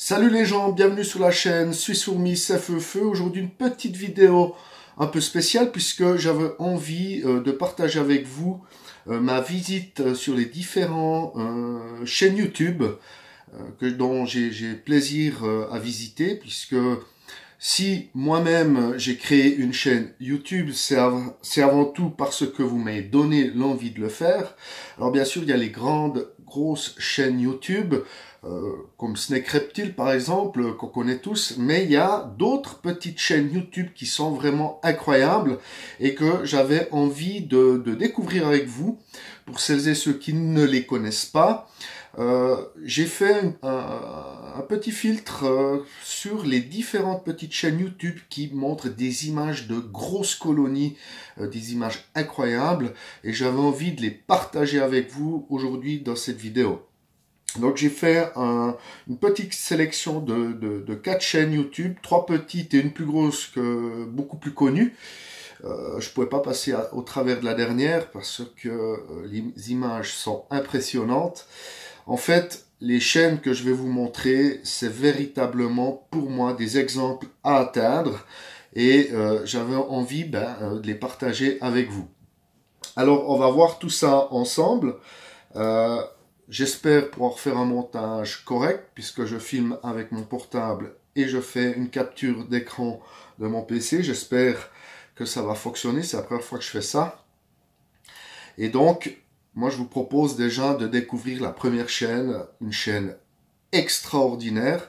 Salut les gens, bienvenue sur la chaîne Suisse Fourmi c'est feu. Aujourd'hui une petite vidéo un peu spéciale puisque j'avais envie de partager avec vous ma visite sur les différents chaînes YouTube dont j'ai plaisir à visiter, puisque si moi-même j'ai créé une chaîne YouTube, c'est avant tout parce que vous m'avez donné l'envie de le faire. Alors bien sûr, il y a les grosses chaînes YouTube, comme Snake Reptile par exemple, qu'on connaît tous, mais il y a d'autres petites chaînes YouTube qui sont vraiment incroyables et que j'avais envie de découvrir avec vous, pour celles et ceux qui ne les connaissent pas. J'ai fait un petit filtre sur les différentes petites chaînes YouTube qui montrent des images de grosses colonies, des images incroyables, et j'avais envie de les partager avec vous aujourd'hui dans cette vidéo. Donc j'ai fait une petite sélection de 4 chaînes YouTube, 3 petites et une plus grosse, beaucoup plus connue. Je ne pouvais pas passer au travers de la dernière parce que les images sont impressionnantes. En fait, les chaînes que je vais vous montrer, c'est véritablement pour moi des exemples à atteindre, et j'avais envie de les partager avec vous. Alors, on va voir tout ça ensemble. J'espère pouvoir faire un montage correct puisque je filme avec mon portable et je fais une capture d'écran de mon PC. J'espère que ça va fonctionner, c'est la première fois que je fais ça. Et donc, moi je vous propose déjà de découvrir la première chaîne, une chaîne extraordinaire.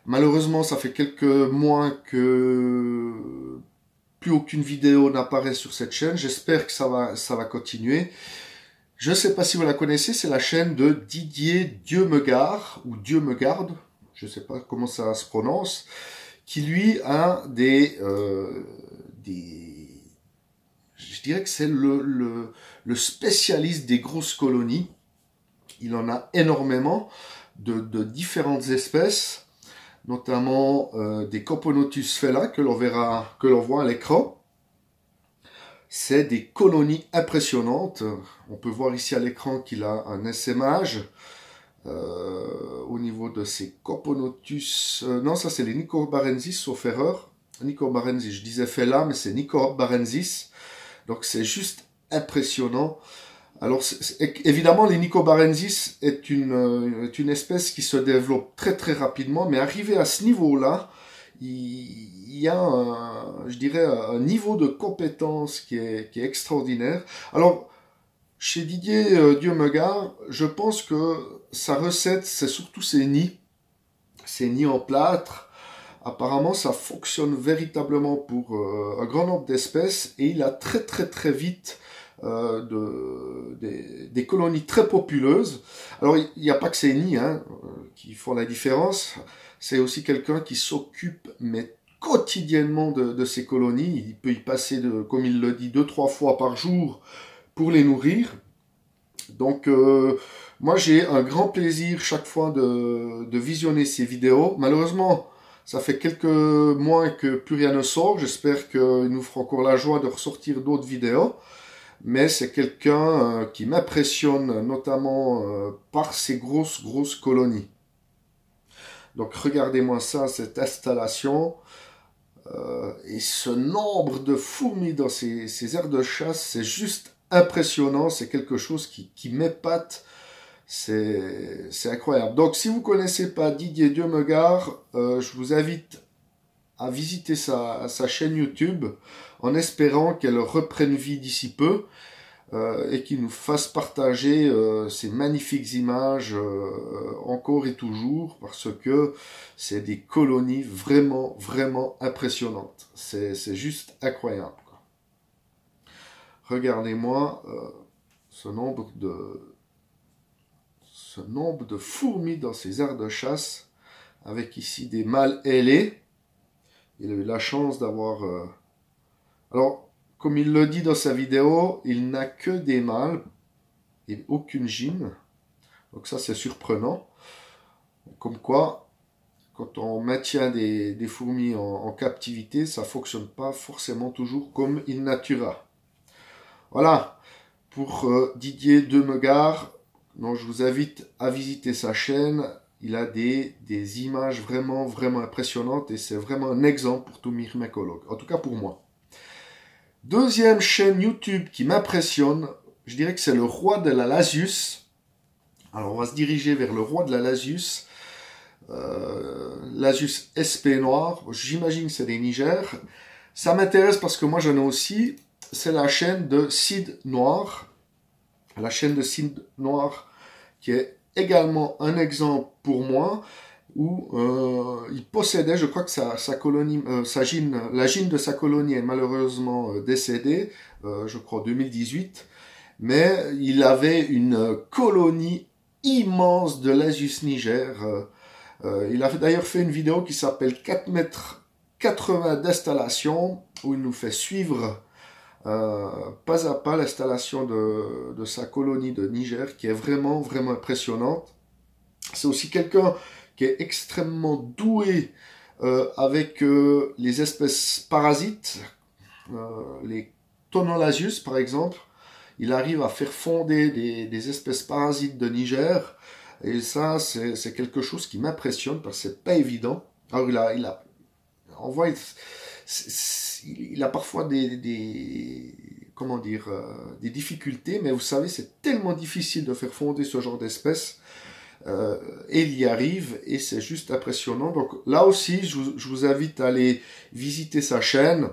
Malheureusement, ça fait quelques mois que plus aucune vidéo n'apparaît sur cette chaîne. J'espère que ça va continuer. Je ne sais pas si vous la connaissez, c'est la chaîne de Didier Dieu me garde, ou Dieu me garde, je ne sais pas comment ça se prononce, qui lui a je dirais que c'est le spécialiste des grosses colonies. Il en a énormément de différentes espèces, notamment des Coponotus fela que l'on voit à l'écran. C'est des colonies impressionnantes. On peut voir ici à l'écran qu'il a un essaimage au niveau de ces Coponotus. Non, ça c'est les Nicobarensis, sauf erreur. Nicobarensis, je disais fela, mais c'est Nicobarensis. Donc c'est juste impressionnant. Alors évidemment, les Nicobarensis est une espèce qui se développe très très rapidement, mais arrivé à ce niveau-là, il y a je dirais un niveau de compétence qui est extraordinaire. Alors chez Didier Dieu me garde, je pense que sa recette, c'est surtout ses nids en plâtre. Apparemment, ça fonctionne véritablement pour un grand nombre d'espèces, et il a très vite des colonies très populeuses. Alors, il n'y a pas que ces nids qui font la différence. C'est aussi quelqu'un qui s'occupe mais quotidiennement de ces colonies. Il peut y passer, comme il le dit, 2-3 fois par jour pour les nourrir. Donc, moi, j'ai un grand plaisir chaque fois de visionner ces vidéos. Malheureusement, ça fait quelques mois que plus rien ne sort. J'espère qu'il nous fera encore la joie de ressortir d'autres vidéos. Mais c'est quelqu'un qui m'impressionne, notamment par ses grosses colonies. Donc regardez-moi ça, cette installation. Et ce nombre de fourmis dans ces aires de chasse, c'est juste impressionnant. C'est quelque chose qui m'épate. C'est incroyable. Donc si vous ne connaissez pas Didier Dieu me garde, je vous invite à visiter sa chaîne YouTube, en espérant qu'elle reprenne vie d'ici peu et qu'il nous fasse partager ces magnifiques images encore et toujours, parce que c'est des colonies vraiment impressionnantes. C'est juste incroyable, quoi. Regardez-moi ce nombre de fourmis dans ces aires de chasse, avec ici des mâles ailés. Il a eu la chance d'avoir... Alors, comme il le dit dans sa vidéo, il n'a que des mâles et aucune gyne. Donc ça, c'est surprenant. Comme quoi, quand on maintient des fourmis en captivité, ça ne fonctionne pas forcément toujours comme in natura. Voilà, pour Didier Dieu me garde. Donc, je vous invite à visiter sa chaîne. il a des images vraiment, vraiment impressionnantes et c'est vraiment un exemple pour tout myrmécologue, en tout cas pour moi. Deuxième chaîne YouTube qui m'impressionne, je dirais que c'est le roi de la Lasius. Alors on va se diriger vers le roi de la Lasius. Lasius SP noir, j'imagine que c'est des Niger. Ça m'intéresse parce que moi j'en ai aussi. C'est la chaîne de Cid Noir. La chaîne de Cid Noir qui est également un exemple pour moi où il possédait, je crois que sa colonie, la gine de sa colonie est malheureusement décédée, je crois en 2018, mais il avait une colonie immense de Lasius niger. Il a d'ailleurs fait une vidéo qui s'appelle 4 mètres 80 d'installation, où il nous fait suivre pas à pas l'installation de sa colonie de Niger, qui est vraiment, vraiment impressionnante. C'est aussi quelqu'un qui est extrêmement doué avec les espèces parasites, les Tonolasius par exemple. Il arrive à faire fonder des espèces parasites de Niger. Et ça, c'est quelque chose qui m'impressionne parce que c'est pas évident. Alors, on voit, il a parfois comment dire, des difficultés, mais vous savez, c'est tellement difficile de faire fonder ce genre d'espèces. Et il y arrive, et c'est juste impressionnant. Donc là aussi, je vous invite à aller visiter sa chaîne.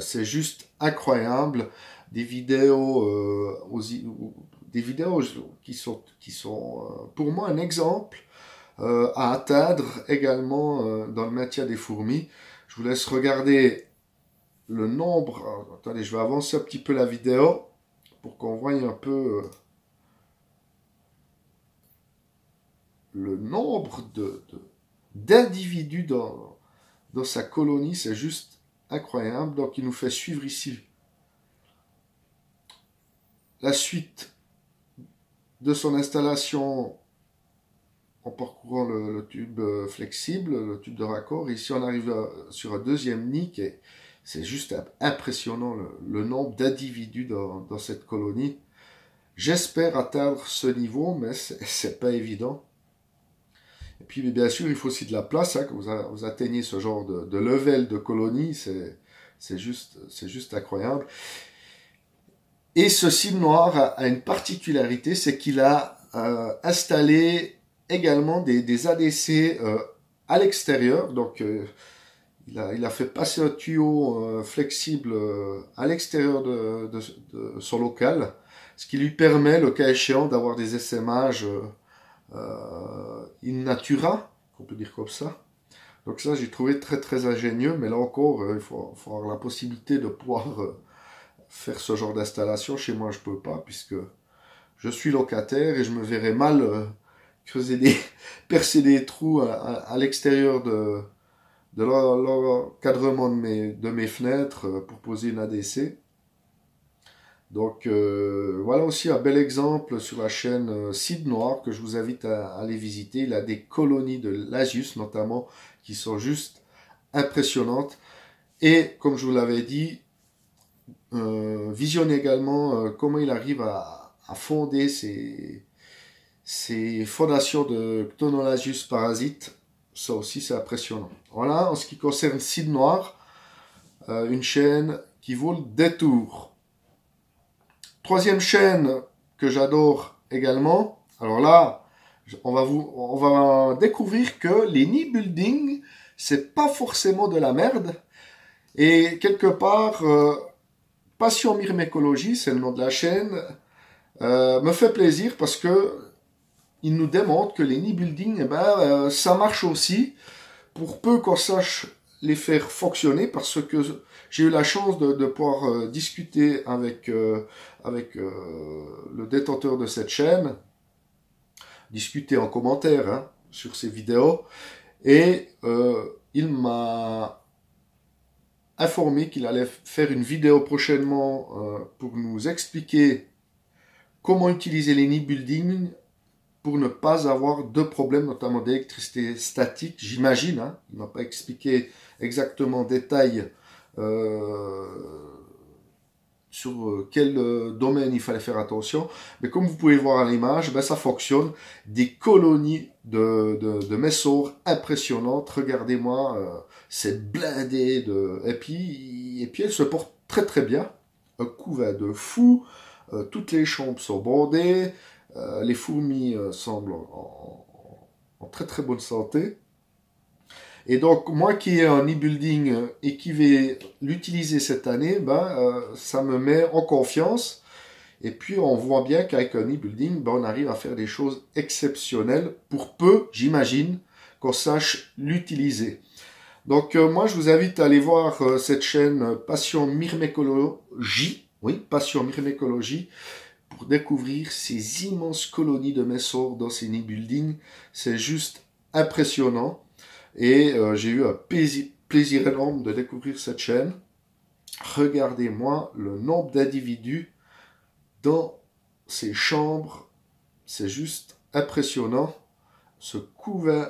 C'est juste incroyable. Des vidéos qui sont pour moi un exemple à atteindre également dans le maintien des fourmis. Je vous laisse regarder le nombre. Attendez, je vais avancer un petit peu la vidéo pour qu'on voie un peu le nombre d'individus dans sa colonie. C'est juste incroyable. Donc il nous fait suivre ici la suite de son installation en parcourant le tube flexible, le tube de raccord. Ici, on arrive sur un deuxième nid et c'est juste impressionnant le nombre d'individus dans cette colonie. J'espère atteindre ce niveau, mais c'est pas évident. Et puis, bien sûr, il faut aussi de la place. Hein, quand vous atteignez ce genre de level de colonie, c'est juste incroyable. Et ce Cid Noir a une particularité, c'est qu'il a installé également des ADC à l'extérieur. Donc, il a fait passer un tuyau flexible à l'extérieur de son local, ce qui lui permet, le cas échéant, d'avoir des essaimages in natura, on peut dire comme ça. Donc ça, j'ai trouvé très très ingénieux, mais là encore, il faut avoir la possibilité de pouvoir faire ce genre d'installation. Chez moi, je peux pas, puisque je suis locataire et je me verrais mal percer des trous à l'extérieur de l'encadrement de mes fenêtres pour poser une ADC. Donc voilà aussi un bel exemple sur la chaîne Cid Noir que je vous invite à aller visiter. Il a des colonies de Lasius notamment qui sont juste impressionnantes. Et comme je vous l'avais dit, visionnez également comment il arrive à fonder ces fondations de Ctonolasius parasites. Ça aussi c'est impressionnant. Voilà, en ce qui concerne Cid Noir, une chaîne qui vaut le détour. Troisième chaîne que j'adore également. Alors là, on va découvrir que les nid building, c'est pas forcément de la merde. Et quelque part, Passion Myrmécologie, c'est le nom de la chaîne, me fait plaisir parce que il nous démontre que les nid building, eh ben, ça marche aussi, pour peu qu'on sache les faire fonctionner, parce que j'ai eu la chance de pouvoir discuter avec le détenteur de cette chaîne, discuter en commentaire hein, sur ces vidéos, et il m'a informé qu'il allait faire une vidéo prochainement pour nous expliquer comment utiliser les nid building pour ne pas avoir de problème, notamment d'électricité statique, j'imagine. Hein, il ne m'a pas expliqué exactement en détail sur quel domaine il fallait faire attention. Mais comme vous pouvez voir à l'image, ben, ça fonctionne. Des colonies de messors impressionnantes. Regardez-moi, c'est blindé. Et puis elles se portent très très bien. Un couvent de fou. Toutes les chambres sont bondées. Les fourmis semblent en très très bonne santé. Et donc, moi qui ai un e-building et qui vais l'utiliser cette année, ça me met en confiance. Et puis, on voit bien qu'avec un e-building, on arrive à faire des choses exceptionnelles pour peu, j'imagine, qu'on sache l'utiliser. Donc, moi, je vous invite à aller voir cette chaîne Passion Myrmécologie. Oui, Passion Myrmécologie, pour découvrir ces immenses colonies de messors dans ces e-buildings. C'est juste impressionnant. Et j'ai eu un plaisir énorme de découvrir cette chaîne. Regardez-moi le nombre d'individus dans ces chambres. C'est juste impressionnant. Ce couvent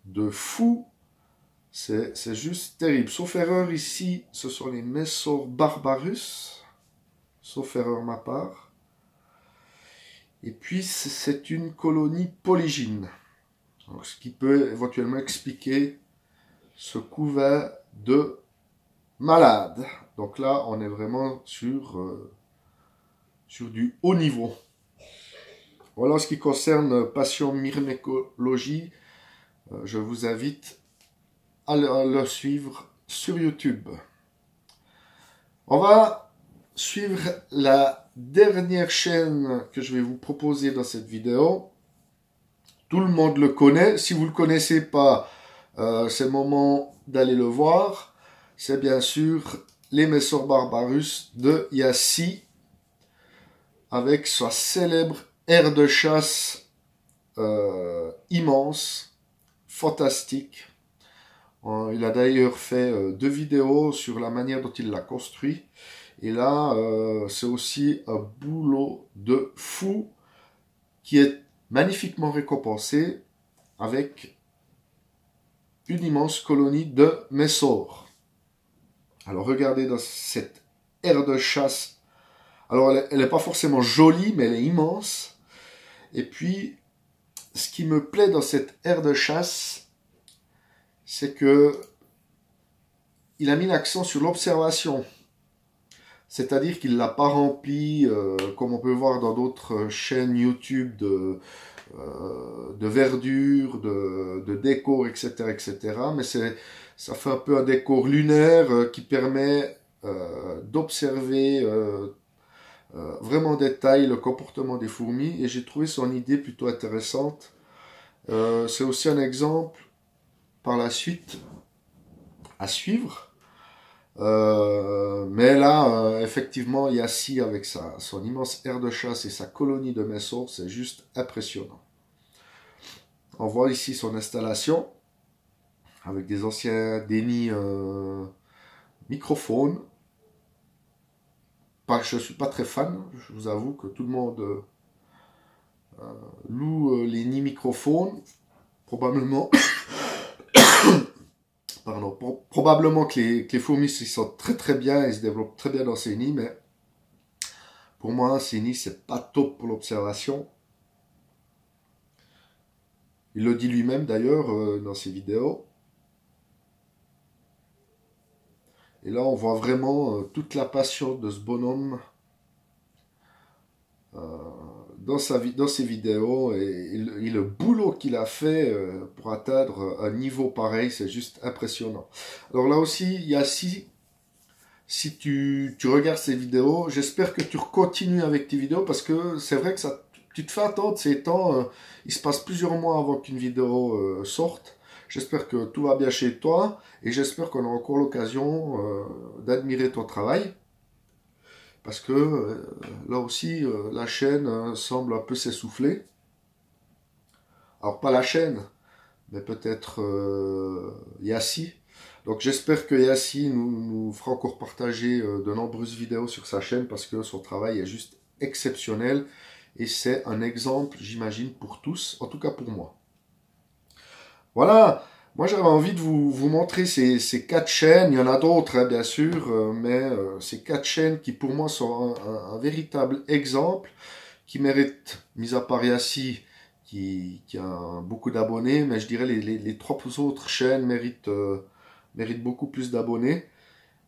de fous, c'est juste terrible. Sauf erreur ici, ce sont les Messor barbarus. Sauf erreur ma part. Et puis c'est une colonie polygyne. Donc, ce qui peut éventuellement expliquer ce couvent de malades. Donc là, on est vraiment sur du haut niveau. Voilà ce qui concerne Passion Myrmécologie. Je vous invite à le suivre sur YouTube. On va suivre la dernière chaîne que je vais vous proposer dans cette vidéo. Tout le monde le connaît. Si vous ne le connaissez pas, c'est le moment d'aller le voir. C'est bien sûr les Messor barbarus de Yassi, avec sa célèbre aire de chasse immense, fantastique. Il a d'ailleurs fait 2 vidéos sur la manière dont il l'a construit. Et là, c'est aussi un boulot de fou qui est magnifiquement récompensé avec une immense colonie de messors. Alors regardez dans cette aire de chasse. Alors elle n'est pas forcément jolie, mais elle est immense. Et puis, ce qui me plaît dans cette aire de chasse, c'est que il a mis l'accent sur l'observation. C'est-à-dire qu'il ne l'a pas rempli, comme on peut voir dans d'autres chaînes YouTube, de verdure, de décor, etc., etc. Mais ça fait un peu un décor lunaire qui permet d'observer vraiment en détail le comportement des fourmis. Et j'ai trouvé son idée plutôt intéressante. C'est aussi un exemple par la suite à suivre. Mais là, effectivement, Yassi avec son immense aire de chasse et sa colonie de messors, c'est juste impressionnant. On voit ici son installation avec des anciens dénis microphones. Je ne suis pas très fan, je vous avoue que tout le monde loue les nids microphones. Probablement, pardon, probablement que les fourmis s'y sentent très très bien et se développent très bien dans ces nids, mais pour moi, ces nids, c'est pas top pour l'observation. Il le dit lui-même d'ailleurs dans ses vidéos. Et là, on voit vraiment toute la passion de ce bonhomme dans ses vidéos et le boulot qu'il a fait pour atteindre un niveau pareil, c'est juste impressionnant. Alors là aussi, Yassi, si tu regardes ces vidéos, j'espère que tu continues avec tes vidéos parce que c'est vrai que tu te fais attendre ces temps. Il se passe plusieurs mois avant qu'une vidéo sorte. J'espère que tout va bien chez toi et j'espère qu'on aura encore l'occasion d'admirer ton travail. Parce que là aussi, la chaîne semble un peu s'essouffler. Alors pas la chaîne, mais peut-être Yassi. Donc j'espère que Yassi nous fera encore partager de nombreuses vidéos sur sa chaîne parce que son travail est juste exceptionnel. Et c'est un exemple, j'imagine, pour tous, en tout cas pour moi. Voilà, Moi, j'avais envie de vous montrer ces 4 chaînes. Il y en a d'autres, hein, bien sûr, mais ces 4 chaînes qui, pour moi, sont un véritable exemple, qui méritent, mis à part Yassi, qui a beaucoup d'abonnés, mais je dirais les 3 autres chaînes méritent beaucoup plus d'abonnés,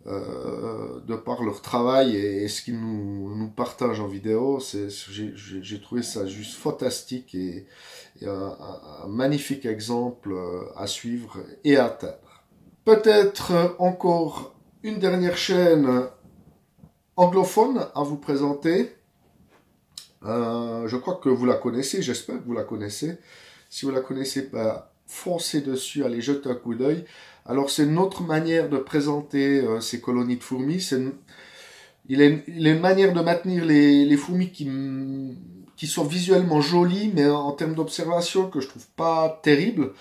de par leur travail et ce qu'ils nous partagent en vidéo. J'ai trouvé ça juste fantastique et un magnifique exemple à suivre et à atteindre. Peut-être encore une dernière chaîne anglophone à vous présenter. Je crois que vous la connaissez, j'espère que vous la connaissez. Si vous la connaissez pas, foncez dessus, allez jeter un coup d'œil. Alors c'est une autre manière de présenter ces colonies de fourmis. Il est une manière de maintenir les fourmis qui sont visuellement jolies, mais en termes d'observation que je trouve pas terrible.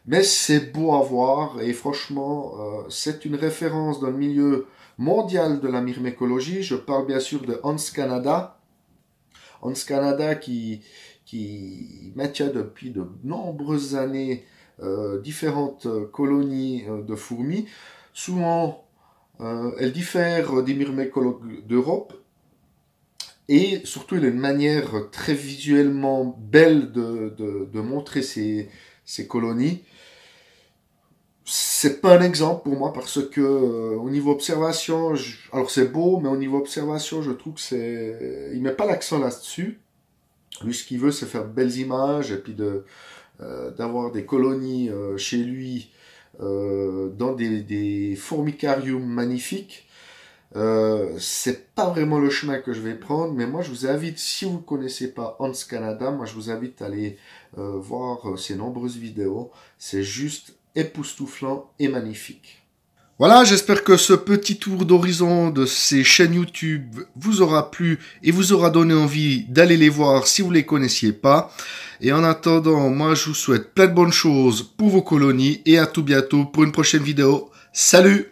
Mais c'est beau à voir et franchement, c'est une référence dans le milieu mondial de la myrmécologie. Je parle bien sûr de Hans Canada. Hans Canada qui maintient depuis de nombreuses années différentes colonies de fourmis. Souvent, elles diffèrent des myrmécologues d'Europe. Et surtout, il a une manière très visuellement belle de montrer ces colonies. C'est pas un exemple pour moi parce que au niveau observation, alors c'est beau, mais au niveau observation, je trouve que il met pas l'accent là-dessus. Lui, ce qu'il veut, c'est faire de belles images et puis d'avoir des colonies chez lui dans des formicariums magnifiques. C'est pas vraiment le chemin que je vais prendre, mais moi je vous invite, si vous ne connaissez pas Hans Canada, moi je vous invite à aller voir ses nombreuses vidéos. C'est juste époustouflant et magnifique. Voilà, j'espère que ce petit tour d'horizon de ces chaînes YouTube vous aura plu et vous aura donné envie d'aller les voir si vous ne les connaissiez pas. Et en attendant, moi je vous souhaite plein de bonnes choses pour vos colonies et à tout bientôt pour une prochaine vidéo. Salut!